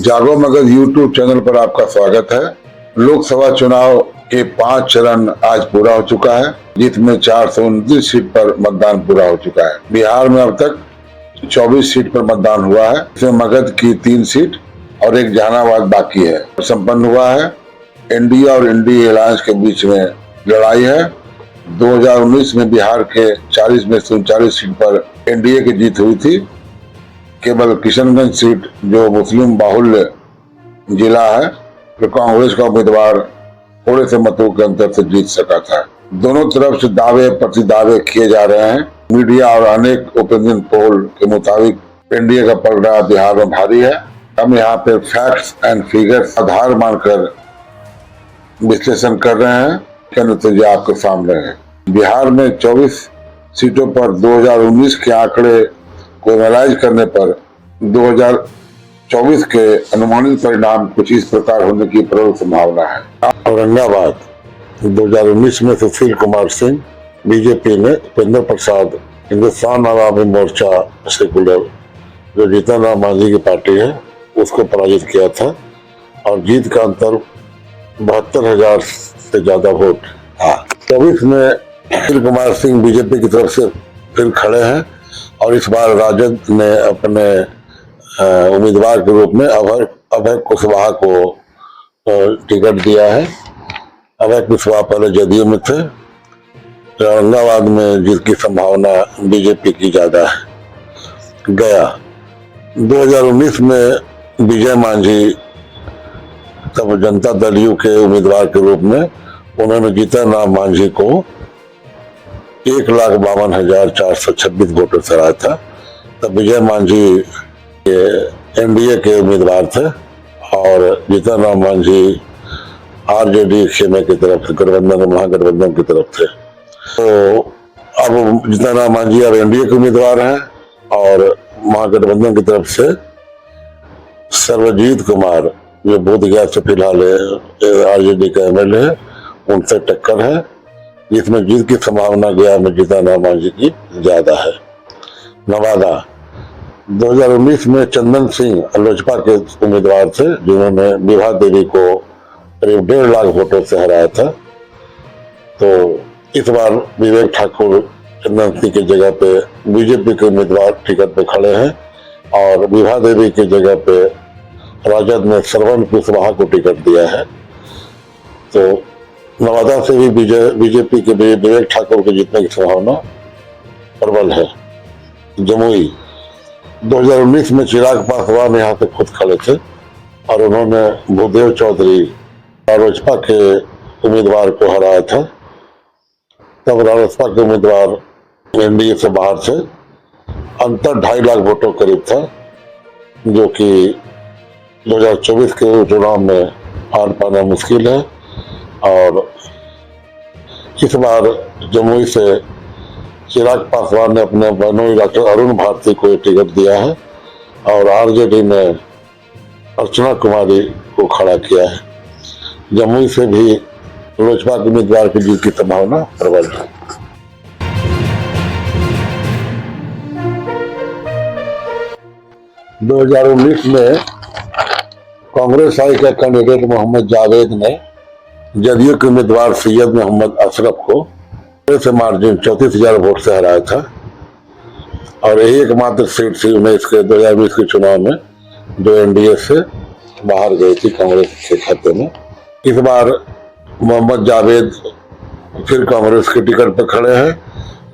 जागो Magadh YouTube channel पर आपका स्वागत है। लोकसभा चुनाव के 5 चरण आज पूरा हो चुका है, जिसमें 429 सीट पर मतदान पूरा हो चुका है। बिहार में अब तक 24 सीट पर मतदान हुआ है, इसमें मगध की 3 सीट और एक जहानाबाद बाकी है। संपन्न हुआ है। एनडीए और एनडीए अलायंस के बीच में लड़ाई है। 2019 में बिहार के 40 में से 39 सीट पर एनडीए की जीत हुई थी। केवल किशनगंज सीट जो मुस्लिम बाहुल्य जिला है, तो कांग्रेस का उम्मीदवार थोड़े से मतों के अंतर से जीत सका था। दोनों तरफ से दावे प्रतिदावे किए जा रहे हैं। मीडिया और अनेक ओपिनियन पोल के मुताबिक एनडीए का पलड़ा बिहार में भारी है। हम यहाँ पे फैक्ट्स एंड फिगर्स आधार मानकर विश्लेषण कर रहे हैं कि नतीजे आपके सामने है। बिहार में 24 सीटों पर 2019 के आंकड़े को एनालाइज करने पर 2024 के अनुमानित परिणाम कुछ इस प्रकार होने की प्रबल संभावना है। औरंगाबाद 2019 में सुशील कुमार सिंह बीजेपी ने उपेंद्र प्रसाद हिंदुस्तान आवामी मोर्चा सेकुलर जो जीतन राम मांझी की पार्टी है उसको पराजित किया था और जीत का अंतर 72,000 से ज्यादा वोट था। 24 में सुशील कुमार सिंह बीजेपी की तरफ से फिर खड़े हैं और इस बार राजद ने अपने उम्मीदवार के रूप में अभय कुशवाहा को टिकट दिया है। अभय कुशवाहा पहले जदयू में थे। औरंगाबाद में जीत की संभावना बीजेपी की ज्यादा है। गया 2019 में विजय मांझी तब जनता दल यू के उम्मीदवार के रूप में उन्होंने जीतन राम मांझी को 1,52,426 वोटों से हराया था। तब विजय मांझी एनडीए के उम्मीदवार थे और जीतन राम मांझी आरजेडी खेमे की तरफ से गठबंधन महागठबंधन की तरफ थे। तो अब जीतन राम मांझी अब एनडीए के उम्मीदवार हैं और महागठबंधन की तरफ से सर्वजीत कुमार जो बोधगया से फिलहाल आरजेडी का एमएलए है उनसे टक्कर है, जिसमें जीत की संभावना गया में जीतन राम मांझी की ज्यादा है। नवादा 2019 में चंदन सिंह लोजपा के उम्मीदवार थे जिन्होंने विभा देवी को करीब 1.5 लाख वोटों से हराया था। तो इस बार विवेक ठाकुर चंदन सिंह की जगह पे बीजेपी के उम्मीदवार टिकट पे खड़े हैं और विभा देवी की जगह पे राजद ने श्रवण कुशवाहा को टिकट दिया है। तो नवादा से भी बीजेपी के विवेक ठाकुर के जीतने की संभावना प्रबल है। जमुई 2019 में चिराग पासवान यहाँ से खुद खड़े थे और उन्होंने भूदेव चौधरी रालोसपा के उम्मीदवार को हराया था। तब रालोसपा के उम्मीदवार एनडीए से बाहर थे। अंतर 2.5 लाख वोटों करीब था, जो कि 2024 के चुनाव में हार पाना मुश्किल है। और इस बार जमुई से चिराग पासवान ने अपने बनोई डॉक्टर अरुण भारती को टिकट दिया है और आरजेडी ने अर्चना कुमारी को खड़ा किया है। जमुई से भी लोजपा के उम्मीदवार की जीत की संभावना प्रबल है। दो 2019 में कांग्रेस आई का कैंडिडेट मोहम्मद जावेद ने जदयू के उम्मीदवार सैयद मोहम्मद अशरफ को से मार्जिन 34,000 वोट से हराया था और यही एकमात्र सीट थी 2020 के चुनाव में जो एनडीए से बाहर गई थी कांग्रेस के खाते में। इस बार मोहम्मद जावेद फिर कांग्रेस के टिकट पर खड़े हैं,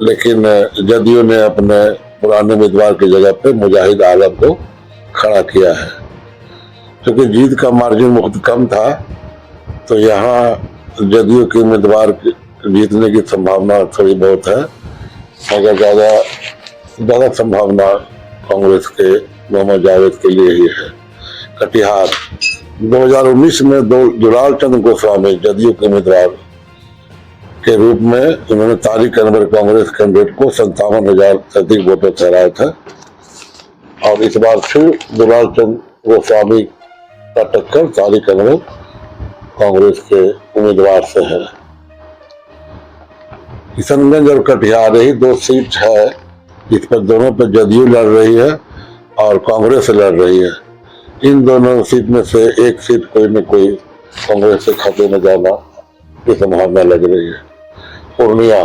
लेकिन जदयू ने अपने पुराने उम्मीदवार की जगह पे मुजाहिद आलम को खड़ा किया है। क्योंकि जीत का मार्जिन बहुत कम था तो यहाँ जदयू के उम्मीदवार जीतने की संभावना थोड़ी बहुत है, मगर ज्यादा संभावना कांग्रेस के मोहम्मद जावेद के लिए ही है। कटिहार 2019 में दुलाल चंद्र गोस्वामी जदयू के उम्मीदवार के रूप में उन्होंने तारिक अनवर कांग्रेस कैंडिडेट को 57,000 से अधिक वोटों से हराया था और इस बार फिर दुलाल चंद्र गोस्वामी का टक्कर तारिक अनवर कांग्रेस के उम्मीदवार से है। किशनगंज और कटिहार ही 2 सीट है जिस पर दोनों पर जदयू लड़ रही है और कांग्रेस लड़ रही है। इन दोनों सीट में से एक सीट कोई न कोई कांग्रेस के खाते में जाना की संभावना लग रही है। पूर्णिया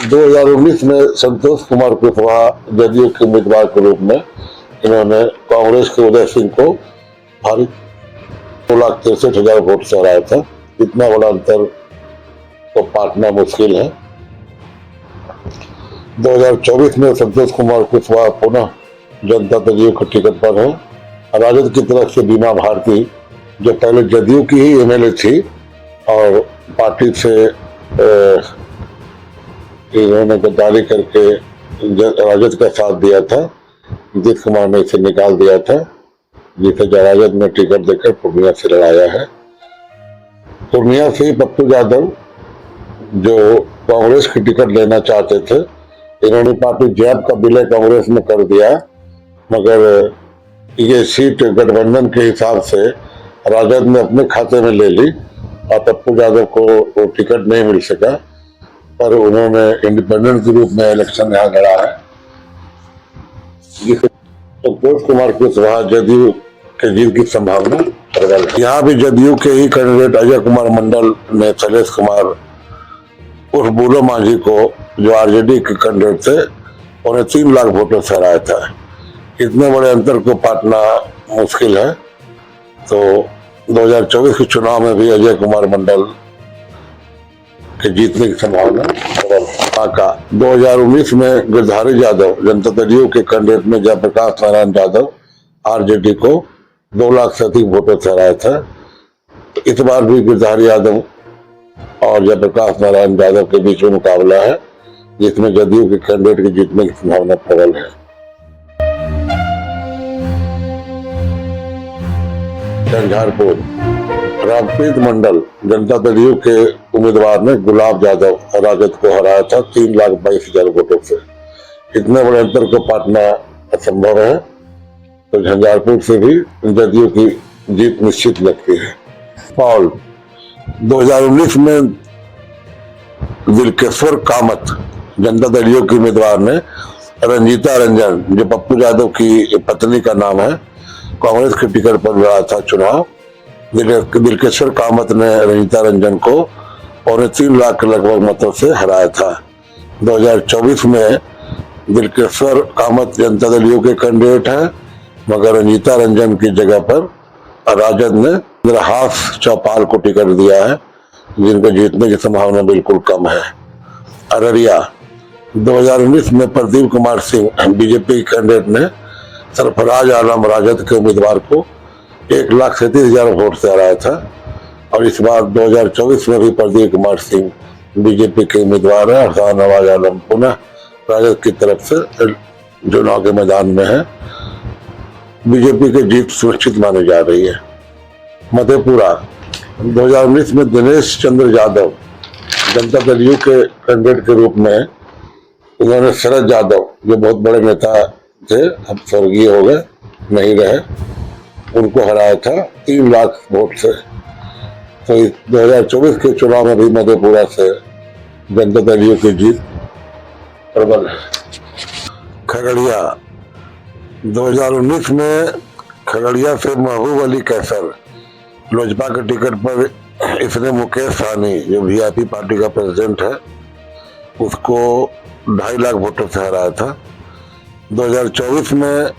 2019 में संतोष कुमार कुशवाहा जदयू के उम्मीदवार के रूप में इन्होंने कांग्रेस के उदय सिंह को भारी 2,63,000 वोट से हराया था। इतना बड़ा अंतर तो पाटना मुश्किल है। 2024 में संतोष कुमार कुशवाहा पुनः जनता दल के टिकट पर है। राजद की तरफ से बीमा भारती, जो पहले जदयू की ही एमएलए थी और पार्टी से इन्होंने गद्दारी करके राजद का साथ दिया था, नीतीश कुमार ने इसे निकाल दिया था, जिसे राजद ने टिकट देकर पूर्णिया से लड़ाया है। पूर्णिया से पप्पू यादव जो कांग्रेस की टिकट लेना चाहते थे, इन्होंने पार्टी जैब का विलय कांग्रेस में कर दिया, मगर ये सीट गठबंधन के हिसाब से राजद ने अपने खाते में ले ली और पप्पू यादव को वो टिकट नहीं मिल सका, पर उन्होंने इंडिपेंडेंट के रूप में इलेक्शन यहाँ लड़ा है। संतोष कुमार कुशवाहा जदयू के जीत की संभावना प्रबल है। यहाँ भी जदयू के ही कैंडिडेट अजय कुमार मंडल ने शैलेश कुमार उर्फ बुलो मांझी को, जो आरजेडी के कैंडिडेट थे, उन्हें 3 लाख वोटों से हराया था। इतने बड़े अंतर को पाटना मुश्किल है। तो 2024 के चुनाव में भी अजय कुमार मंडल के जीतने की संभावना प्रबल है। 2019 में गिरधारी यादव जनता दल के कैंडिडेट में जयप्रकाश नारायण यादव आरजेडी को 2 लाख से अधिक वोटों से हराया था। तो इस बार भी गिरधारी यादव और जयप्रकाश नारायण यादव के बीच में मुकाबला है, जिसमें जदयू के कैंडिडेट के जीतने की संभावना प्रबल है। झंझारपुर रामप्रीत मंडल जनता दल के उम्मीदवार ने गुलाब यादव राजद को हराया था 3,22,000 वोटों से। इतने बड़े अंतर को पाटना असंभव है, तो झंझारपुर से भी जदयू की जीत निश्चित लगती है। पॉल 2019 में दिलकेश्वर कामत जनता दल के उम्मीदवार ने रंजीता रंजन, जो पप्पू यादव की पत्नी का नाम है, कांग्रेस के टिकट पर लड़ा था चुनाव। दिलकेश्वर कामत ने रंजीता रंजन को 3.25 लाख के लगभग मतों से हराया था। 2024 में दिलकेश्वर कामत जनता दल के कैंडिडेट हैं, मगर रंजीता रंजन की जगह पर राजद ने हास चौपाल को टिकट दिया है, जिनको जीतने की संभावना बिल्कुल कम है। अररिया 2019 में प्रदीप कुमार सिंह बीजेपी कैंडिडेट ने सरफराज आलम राजद के उम्मीदवार को 1,37,000 वोट से हराया था। और इस बार 2024 में भी प्रदीप कुमार सिंह बीजेपी के उम्मीदवार है। सरफराज आलम पुनः राजद की तरफ से चुनाव के मैदान में है। बीजेपी की जीत सुनिश्चित मानी जा रही है। मधेपुरा 2019 में दिनेश चंद्र यादव जनता दल के कैंडिडेट के रूप में, उन्होंने शरद यादव जो बहुत बड़े नेता थे, अब स्वर्गीय हो गए, नहीं रहे, उनको हराया था 3 लाख वोट से। तो 2024 के चुनाव में भी मधेपुरा से जनता दल की जीत प्रबल है। खगड़िया 2019 में खगड़िया से महबूब अली कैसर लोजपा के टिकट पर, इसने मुकेश सहनी जो वीआईपी पार्टी का प्रेसिडेंट है, उसको 2.5 लाख वोटों से हराया था। 2024 में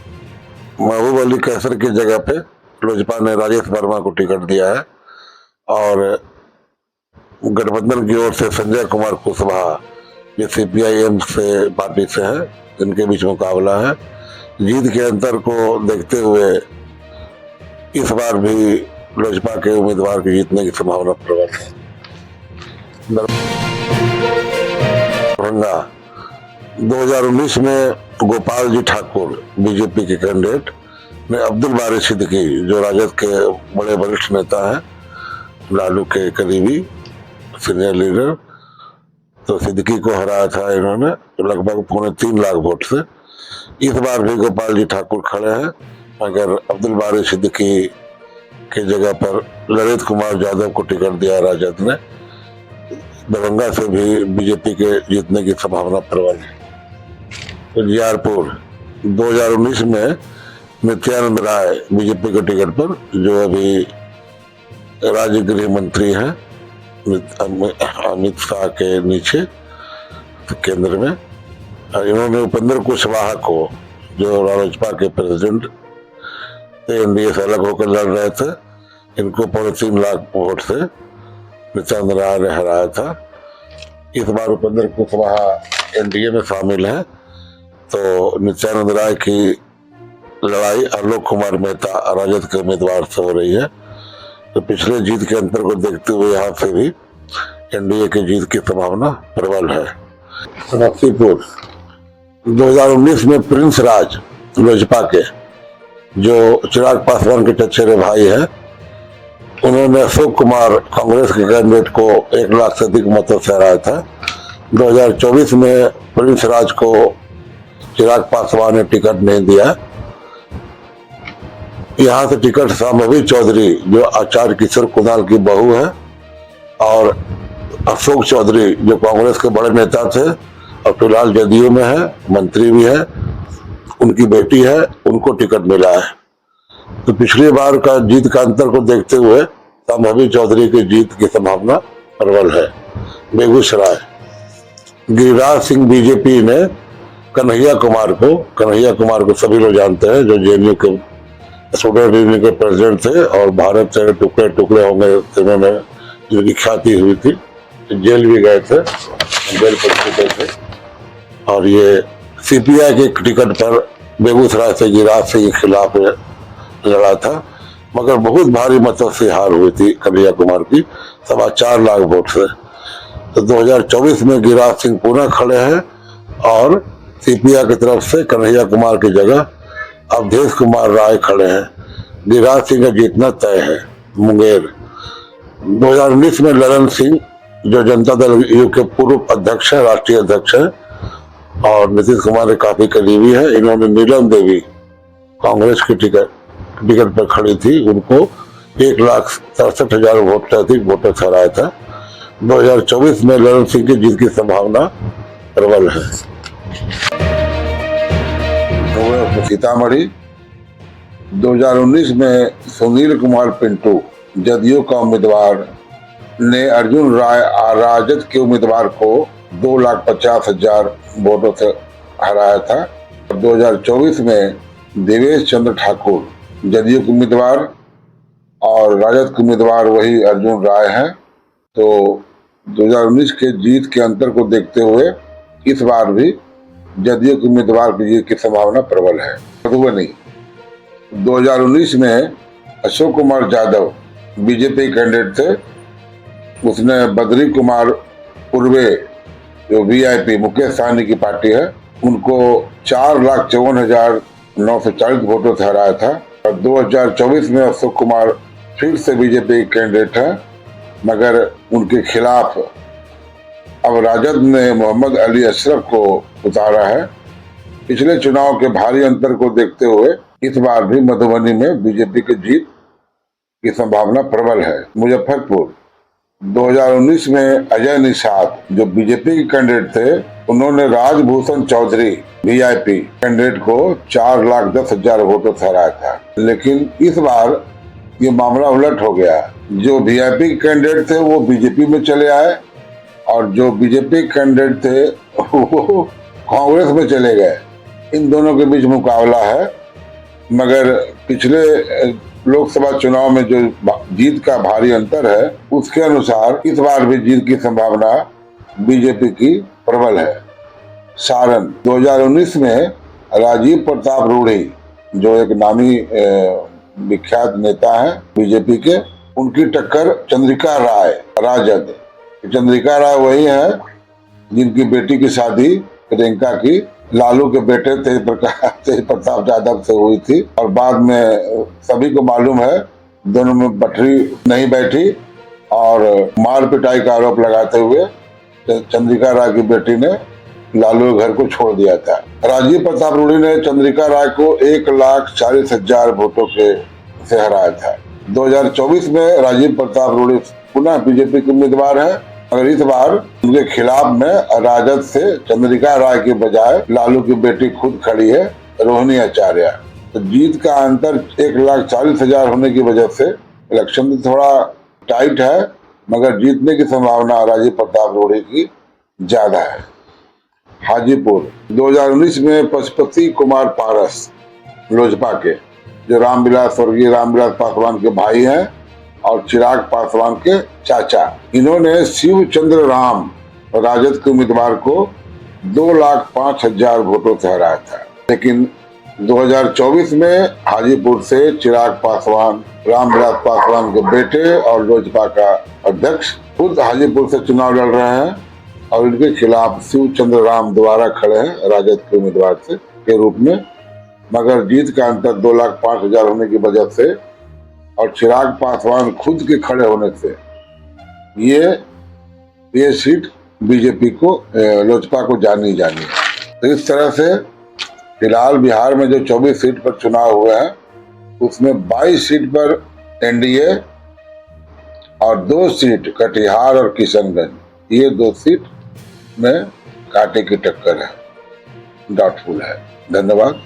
महबूब अली कैसर की जगह पे लोजपा ने राजेश वर्मा को टिकट दिया है और गठबंधन की ओर से संजय कुमार कुशवाहा जो सीपीआईएम से पार्टी से है, इनके बीच मुकाबला है। जीत के अंतर को देखते हुए इस बार भी लोजपा के उम्मीदवार के जीतने की संभावना प्रबल है। दरभंगा 2019 में गोपाल जी ठाकुर बीजेपी के कैंडिडेट ने अब्दुल बारी सिद्दीकी जो राजद के बड़े वरिष्ठ नेता हैं, लालू के करीबी सीनियर लीडर, तो सिद्दीकी को हराया था इन्होंने लगभग 3.25 लाख वोट से। इस बार भी गोपाल जी ठाकुर खड़े हैं, मगर अब्दुल बारी सिद्दीकी की जगह पर ललित कुमार यादव को टिकट दिया राजद ने। दरभंगा से भी बीजेपी के जीतने की संभावना प्रबल है। उजियारपुर 2019 में नित्यानंद राय बीजेपी के टिकट पर, जो अभी राज्य गृह मंत्री हैं अमित शाह के नीचे केंद्र में। और इन्होंने उपेंद्र कुशवाहा को, जो रालोसपा के प्रेसिडेंट थे, एनडीए से अलग होकर लड़ रहे थे, इनको 3.5 लाख वोट से नित्यानंद राय ने हराया था। इस बार उपेंद्र कुशवाहा एनडीए में शामिल है, तो नित्यानंद राय की लड़ाई आलोक कुमार मेहता राजद के उम्मीदवार से हो रही है। तो पिछले जीत के अंतर को देखते हुए यहाँ से भी एनडीए की जीत की संभावना प्रबल है। समस्तीपुर 2019 में प्रिंस राज लोजपा के, जो चिराग पासवान के चचेरे भाई हैं, उन्होंने अशोक कुमार कांग्रेस के कैंडिडेट को 1 लाख से अधिक मतों से हराया था। 2024 में प्रिंस राज को चिराग पासवान ने टिकट नहीं दिया। यहाँ से टिकट शांभवी चौधरी, जो आचार्य किशोर कुणाल की बहू है, और अशोक चौधरी, जो कांग्रेस के बड़े नेता थे और फिलहाल जदयू में है, मंत्री भी है, उनकी बेटी है, उनको टिकट मिला है। तो पिछली बार का जीत का अंतर को देखते हुए शांभवी चौधरी की जीत की संभावना प्रबल है। बेगूसराय गिरिराज सिंह बीजेपी ने कन्हैया कुमार को सभी लोग जानते हैं, जो जेएनयू के स्टूडेंट यूनियन के प्रेसिडेंट थे और भारत से टुकड़े टुकड़े होंगे इन्होंने जिनकी ख्याति हुई थी, जेल भी गए थे, जेल पर चुके थे। और ये सीपीआई के टिकट पर बेगूसराय से गिरिराज सिंह के खिलाफ लड़ा था, मगर बहुत भारी मतों से हार हुई थी कन्हैया कुमार की, 4.25 लाख वोट से। तो 2024 में गिरिराज सिंह पुनः खड़े हैं और सीपीआई की तरफ से कन्हैया कुमार की जगह अवधेश कुमार राय खड़े हैं। गिरिराज सिंह का जीतना तय है। मुंगेर 2019 में ललन सिंह, जो जनता दल यू के पूर्व अध्यक्ष है, राष्ट्रीय अध्यक्ष है और नीतीश कुमार के काफी करीबी है, इन्होंने नीलम देवी कांग्रेस की टिकट पर खड़ी थी, उनको 1,67,000 वोट से अधिक वोटों से हराया था। 2024 में ललन सिंह की जीत की संभावना प्रबल है। सीतामढ़ी 2019 में सुनील कुमार पिंटू, जदयू का उम्मीदवार, ने अर्जुन राय राजद के उम्मीदवार को 2,50,000 वोटों से हराया था। 2024 में देवेश चंद्र ठाकुर, जदयू के उम्मीदवार और राजद के उम्मीदवार वही अर्जुन राय हैं। तो 2019 के जीत के अंतर को देखते हुए इस बार भी जदयू के उम्मीदवार की जीत की संभावना प्रबल है। मधुबनी 2019 में अशोक कुमार यादव बीजेपी कैंडिडेट थे, उसने बद्री कुमार पूर्वे, जो वीआईपी मुकेश सहनी की पार्टी है, उनको 4,54,940 वोटों से हराया था। और 2024 में अशोक कुमार फिर से बीजेपी कैंडिडेट है, मगर उनके खिलाफ अब राजद ने मोहम्मद अली अशरफ को उतारा है। पिछले चुनाव के भारी अंतर को देखते हुए इस बार भी मधुबनी में बीजेपी की जीत की संभावना प्रबल है। मुजफ्फरपुर 2019 में अजय निषाद, जो बीजेपी के कैंडिडेट थे, उन्होंने राजभूषण चौधरी वीआईपी कैंडिडेट को 4,10,000 वोटों से हराया था। लेकिन इस बार ये मामला उलट हो गया, जो वीआईपी के कैंडिडेट थे वो बीजेपी में चले आए और जो बीजेपी कैंडिडेट थे वो कांग्रेस में चले गए। इन दोनों के बीच मुकाबला है, मगर पिछले लोकसभा चुनाव में जो जीत का भारी अंतर है उसके अनुसार इस बार भी जीत की संभावना बीजेपी की प्रबल है। सारण 2019 में राजीव प्रताप रूढ़ी, जो एक नामी विख्यात नेता है बीजेपी के, उनकी टक्कर चंद्रिका राय राजद। चंद्रिका राय वही है जिनकी बेटी की शादी प्रियंका की लालू के बेटे तेज प्रताप यादव से हुई थी और बाद में सभी को मालूम है दोनों में बटरी नहीं बैठी और मार पिटाई का आरोप लगाते हुए चंद्रिका राय की बेटी ने लालू के घर को छोड़ दिया था। राजीव प्रताप रूढ़ी ने चंद्रिका राय को 1,40,000 वोटों से हराया था। 2024 में राजीव प्रताप रूढ़ी पुनः बीजेपी के उम्मीदवार है, मगर इस बार उनके खिलाफ में राजद से चंद्रिका राय के बजाय लालू की बेटी खुद खड़ी है, रोहिणी आचार्य। तो जीत का अंतर 1,40,000 होने की वजह से इलेक्शन तो थोड़ा टाइट है, मगर जीतने की संभावना राजीव प्रताप रूढ़ी की ज्यादा है। हाजीपुर 2019 में पशुपति कुमार पारस लोजपा के, जो स्वर्गीय रामविलास पासवान के भाई हैं और चिराग पासवान के चाचा, इन्होंने शिव चंद्र राम राजद के उम्मीदवार को 2,05,000 वोटों से हराया था। लेकिन 2024 में हाजीपुर से चिराग पासवान, रामविलास पासवान के बेटे और लोजपा का अध्यक्ष खुद हाजीपुर से चुनाव लड़ रहे हैं और इनके खिलाफ शिव चंद्र राम दोबारा खड़े हैं राजद के उम्मीदवार के रूप में। मगर जीत का अंतर 2,05,000 होने की वजह से और चिराग पासवान खुद के खड़े होने से ये सीट बीजेपी को, लोजपा को जानी है। तो इस तरह से फिलहाल बिहार में जो 24 सीट पर चुनाव हुए हैं उसमें 22 सीट पर एनडीए और 2 सीट कटिहार और किशनगंज, ये 2 सीट में कांटे की टक्कर है, डाउटफुल है। धन्यवाद।